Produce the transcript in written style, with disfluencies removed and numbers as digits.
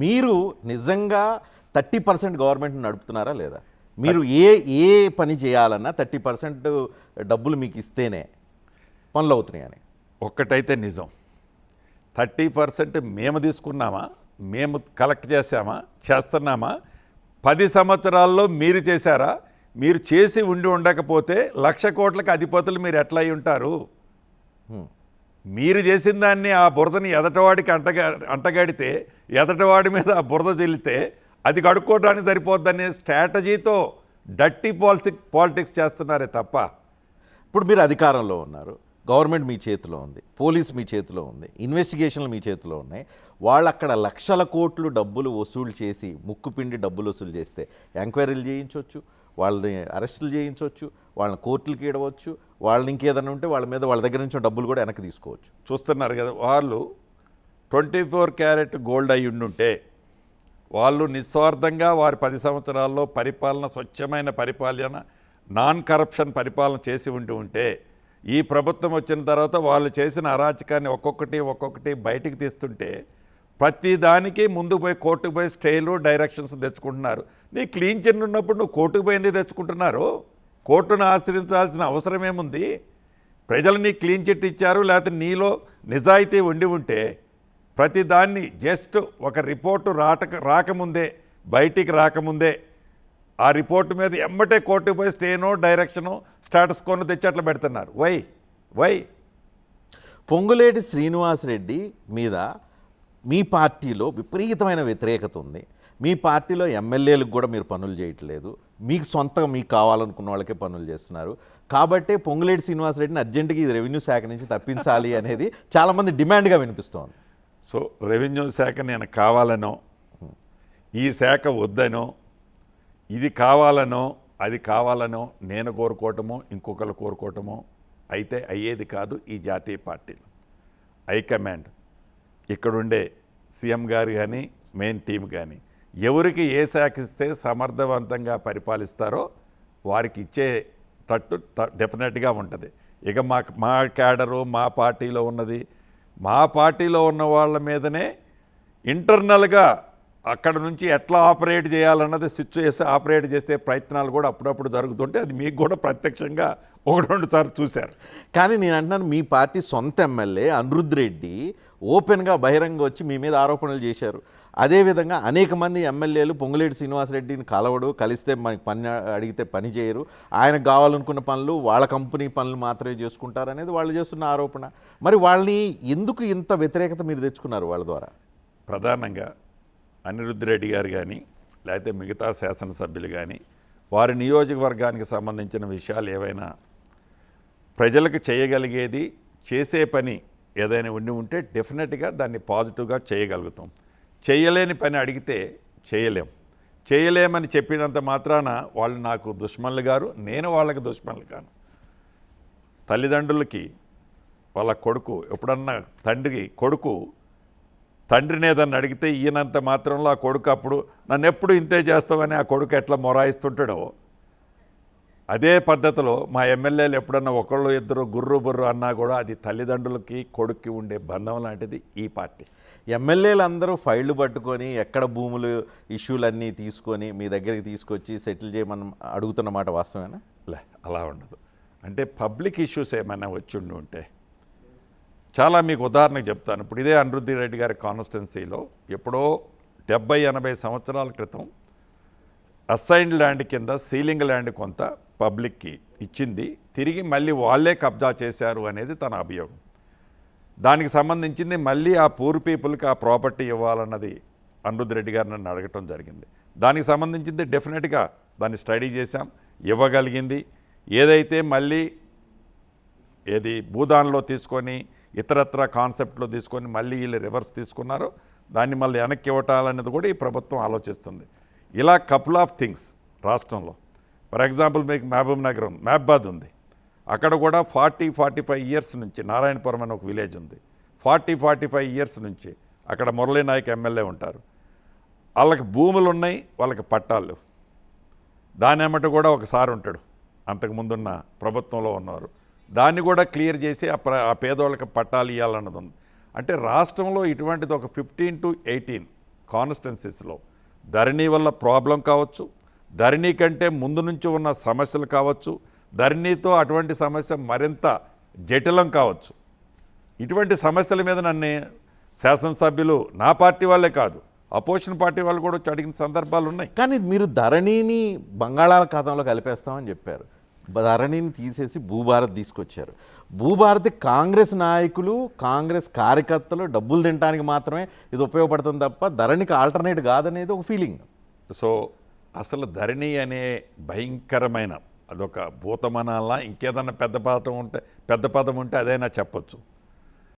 మీరు నిజంగా 30% గవర్నమెంట్ నడుపుతున్నారా లేదా? మీరు ఏ పని చేయాలన్నా 30% డబ్బులు మీకు ఇస్తేనే పనులు అవుతున్నాయని. ఒక్కటైతే నిజం, 30% మేము తీసుకున్నామా, మేము కలెక్ట్ చేసామా, చేస్తున్నామా? 10 సంవత్సరాల్లో మీరు చేశారా? మీరు చేసి ఉండకపోతే 1,00,000 కోట్లకు అధిపతులు మీరు ఎట్లా అయి ఉంటారు? మీరు చేసిన దాన్ని ఆ బురదని ఎదటవాడికి అంటగాడితే ఎదటవాడి మీద ఆ బురద చెల్లితే అది కడుక్కోవడానికి సరిపోద్దనే స్ట్రాటజీతో డట్టి పాలిటిక్స్ చేస్తున్నారే తప్ప. ఇప్పుడు మీరు అధికారంలో ఉన్నారు, గవర్నమెంట్ మీ చేతిలో ఉంది, పోలీస్ మీ చేతిలో ఉంది, ఇన్వెస్టిగేషన్లు మీ చేతిలో ఉన్నాయి. వాళ్ళు అక్కడ 1,00,000 కోట్లు డబ్బులు వసూలు చేసి ముక్కుపిండి డబ్బులు వసూలు చేస్తే ఎంక్వైరీలు చేయించవచ్చు, వాళ్ళని అరెస్టులు చేయించవచ్చు, వాళ్ళని కోర్టులకి ఇడవచ్చు, వాళ్ళని ఇంకేదైనా ఉంటే వాళ్ళ మీద వాళ్ళ దగ్గర నుంచి డబ్బులు కూడా వెనక్కి తీసుకోవచ్చు. చూస్తున్నారు కదా, వాళ్ళు 24 క్యారెట్ గోల్డ్ అయి ఉండుంటే వాళ్ళు నిస్వార్థంగా వారి 10 సంవత్సరాల్లో పరిపాలన, స్వచ్ఛమైన పరిపాలన, నాన్ కరప్షన్ పరిపాలన చేసి ఉంటే ఈ ప్రభుత్వం వచ్చిన తర్వాత వాళ్ళు చేసిన అరాచకాన్ని ఒక్కొక్కటి బయటికి తీస్తుంటే ప్రతి దానికి ముందు పోయి కోర్టుకు పోయి స్టేలు డైరెక్షన్స్ తెచ్చుకుంటున్నారు. నీ క్లీన్ చిట్ ఉన్నప్పుడు నువ్వు కోర్టుకు పోయింది తెచ్చుకుంటున్నారు. కోర్టును ఆశ్రయించాల్సిన అవసరం ఏముంది? ప్రజలు నీ క్లీన్ చిట్ ఇచ్చారు, లేకపోతే నీలో నిజాయితీ ఉంటే ప్రతి దాన్ని జస్ట్ ఒక రిపోర్టు రాకముందే, బయటికి రాకముందే ఆ రిపోర్టు మీద ఎమ్మటే కోర్టుకు పోయి స్టేనో డైరెక్షను స్టేటస్ కోను తెచ్చి అట్లా పెడుతున్నారు. వై పొంగులేటి శ్రీనివాసరెడ్డి మీద మీ పార్టీలో విపరీతమైన వ్యతిరేకత ఉంది. మీ పార్టీలో ఎమ్మెల్యేలకు కూడా మీరు పనులు చేయట్లేదు, మీకు సొంతంగా మీకు కావాలనుకున్న వాళ్ళకే పనులు చేస్తున్నారు. కాబట్టే పొంగులేటి శ్రీనివాసరెడ్డిని అర్జెంటుగా ఈ రెవెన్యూ శాఖ నుంచి తప్పించాలి అనేది చాలామంది డిమాండ్గా వినిపిస్తోంది. సో రెవెన్యూ శాఖ నేను కావాలనో, ఈ శాఖ వద్దనో, ఇది కావాలనో అది కావాలనో నేను కోరుకోవటమో ఇంకొకరు కోరుకోవటమో అయితే అయ్యేది కాదు. ఈ జాతీయ పార్టీలు హైకమాండ్, ఇక్కడుండే సీఎం గారు కానీ మెయిన్ టీం కానీ ఎవరికి ఏ శాఖ ఇస్తే సమర్థవంతంగా పరిపాలిస్తారో వారికి ఇచ్చేటట్టు డెఫినెట్గా ఉంటుంది. ఇక మా క్యాడరు, మా పార్టీలో ఉన్నది, మా పార్టీలో ఉన్న వాళ్ళ మీదనే ఇంటర్నల్గా అక్కడ నుంచి ఎట్లా ఆపరేట్ చేయాలన్నది స్విచ్ చేసి ఆపరేట్ చేసే ప్రయత్నాలు కూడా అప్పుడప్పుడు జరుగుతుంటే అది మీకు కూడా ప్రత్యక్షంగా 1-2 సార్లు చూశారు. కానీ నేను అంటున్నాను, మీ పార్టీ సొంత ఎమ్మెల్యే అనిరుద్ధ్ రెడ్డి ఓపెన్గా బహిరంగ వచ్చి మీ మీద ఆరోపణలు చేశారు. అదేవిధంగా అనేక మంది ఎమ్మెల్యేలు పొంగులేటి శ్రీనివాసరెడ్డిని కలిస్తే మనకి పని అడిగితే పని చేయరు, ఆయనకు కావాలనుకున్న పనులు వాళ్ళ కంపెనీ పనులు మాత్రమే చేసుకుంటారు అనేది వాళ్ళు చేస్తున్న ఆరోపణ. మరి వాళ్ళని ఎందుకు ఇంత వ్యతిరేకత మీరు తెచ్చుకున్నారు వాళ్ళ ద్వారా? ప్రధానంగా అనిరుద్ధ్ రెడ్డి గారు కానీ లేకపోతే మిగతా శాసనసభ్యులు కానీ వారి నియోజకవర్గానికి సంబంధించిన విషయాలు ఏవైనా ప్రజలకు చేయగలిగేది, చేసే పని ఏదైనా ఉంటే డెఫినెట్గా దాన్ని పాజిటివ్గా చేయగలుగుతాం. చేయలేని పని అడిగితే చేయలేమని చెప్పినంత మాత్రాన వాళ్ళు నాకు దుష్మన్లు గారు, నేను వాళ్ళకి దుష్మన్లు కాను. తల్లిదండ్రులకి వాళ్ళ కొడుకు ఎప్పుడన్నా తండ్రిని ఏదన్నా అడిగితే ఈయనంత మాత్రంలో ఆ కొడుకు అప్పుడు నన్ను ఎప్పుడు ఇంతే చేస్తామని ఆ కొడుకు ఎట్లా మొరాయిస్తుంటాడో అదే పద్ధతిలో మా ఎమ్మెల్యేలు ఎప్పుడన్నా ఒకళ్ళు ఇద్దరు గుర్రు బుర్రు అన్నా కూడా అది తల్లిదండ్రులకి కొడుక్కి ఉండే బంధం లాంటిది ఈ పార్టీ. ఎమ్మెల్యేలు అందరూ ఫైళ్ళు పట్టుకొని ఎక్కడ భూములు ఇష్యూలన్నీ తీసుకొని మీ దగ్గరికి తీసుకొచ్చి సెటిల్ చేయమని అడుగుతున్నమాట వాస్తవేనా? అలా ఉండదు. అంటే పబ్లిక్ ఇష్యూస్ ఏమైనా వచ్చి ఉంటే చాలా మీకు ఉదాహరణకు చెప్తాను. ఇప్పుడు ఇదే అనిరుద్ధ్ రెడ్డి గారి కాన్స్టిట్యున్సీలో ఎప్పుడో 70-80 సంవత్సరాల క్రితం అసైన్డ్ ల్యాండ్ కింద సీలింగ్ ల్యాండ్ కొంత పబ్లిక్కి ఇచ్చింది, తిరిగి మళ్ళీ వాళ్ళే కబ్జా చేశారు అనేది తన అభియోగం. దానికి సంబంధించింది మళ్ళీ ఆ పూర్ పీపుల్కి ఆ ప్రాపర్టీ ఇవ్వాలన్నది అనిరుద్ధ్ రెడ్డి గారు నన్ను అడగటం జరిగింది. దానికి సంబంధించింది డెఫినెట్గా దాన్ని స్టడీ చేశాం, ఇవ్వగలిగింది. ఏదైతే మళ్ళీ ఏది భూదాన్లో తీసుకొని ఇతరత్ర కాన్సెప్ట్లో తీసుకొని మళ్ళీ వీళ్ళు రివర్స్ తీసుకున్నారో దాన్ని మళ్ళీ వెనక్కి ఇవ్వటాలనేది కూడా ఈ ప్రభుత్వం ఆలోచిస్తుంది. ఇలా కపుల్ ఆఫ్ థింగ్స్ రాష్ట్రంలో, ఫర్ ఎగ్జాంపుల్ మీకు మహబూబ్ నగర్ మహబాద్ ఉంది, అక్కడ కూడా 40-45 ఇయర్స్ నుంచి నారాయణపురం అని ఒక విలేజ్ ఉంది, 40-45 ఇయర్స్ నుంచి అక్కడ మురళీ నాయక్ ఎమ్మెల్యే ఉంటారు. వాళ్ళకి భూములు ఉన్నాయి, వాళ్ళకి పట్టాలు. దాని ఏమంటే కూడా ఒకసారి ఉంటాడు, అంతకుముందున్న ప్రభుత్వంలో ఉన్నారు, దాన్ని కూడా క్లియర్ చేసి ఆ పేదోళ్ళకి పట్టాలు ఇవ్వాలన్నది ఉంది. అంటే రాష్ట్రంలో ఇటువంటిది ఒక 15 to 18 కాన్స్టిట్యున్సీస్లో ధరణి వల్ల ప్రాబ్లం కావచ్చు, ధరణి కంటే ముందు నుంచి ఉన్న సమస్యలు కావచ్చు, ధరణితో అటువంటి సమస్య మరింత జటిలం కావచ్చు. ఇటువంటి సమస్యల మీద నన్ను శాసనసభ్యులు నా పార్టీ వాళ్ళే కాదు, అపోజిషన్ పార్టీ వాళ్ళు కూడా వచ్చి అడిగిన సందర్భాలు ఉన్నాయి. కానీ మీరు ధరణిని బంగాళాఖాతంలో కలిపేస్తామని చెప్పారు. ధరణిని తీసేసి భూభారత్ తీసుకొచ్చారు. భూభారతి కాంగ్రెస్ నాయకులు, కాంగ్రెస్ కార్యకర్తలు డబ్బులు తినడానికి మాత్రమే ఇది ఉపయోగపడుతుంది తప్ప ధరణికి ఆల్టర్నేట్ కాదనేది ఒక ఫీలింగ్. సో అసలు ధరణి అనే భయంకరమైన అదొక భూతమనాలా ఇంకేదన్నా పెద్ద పదం ఉంటే అదైనా చెప్పొచ్చు.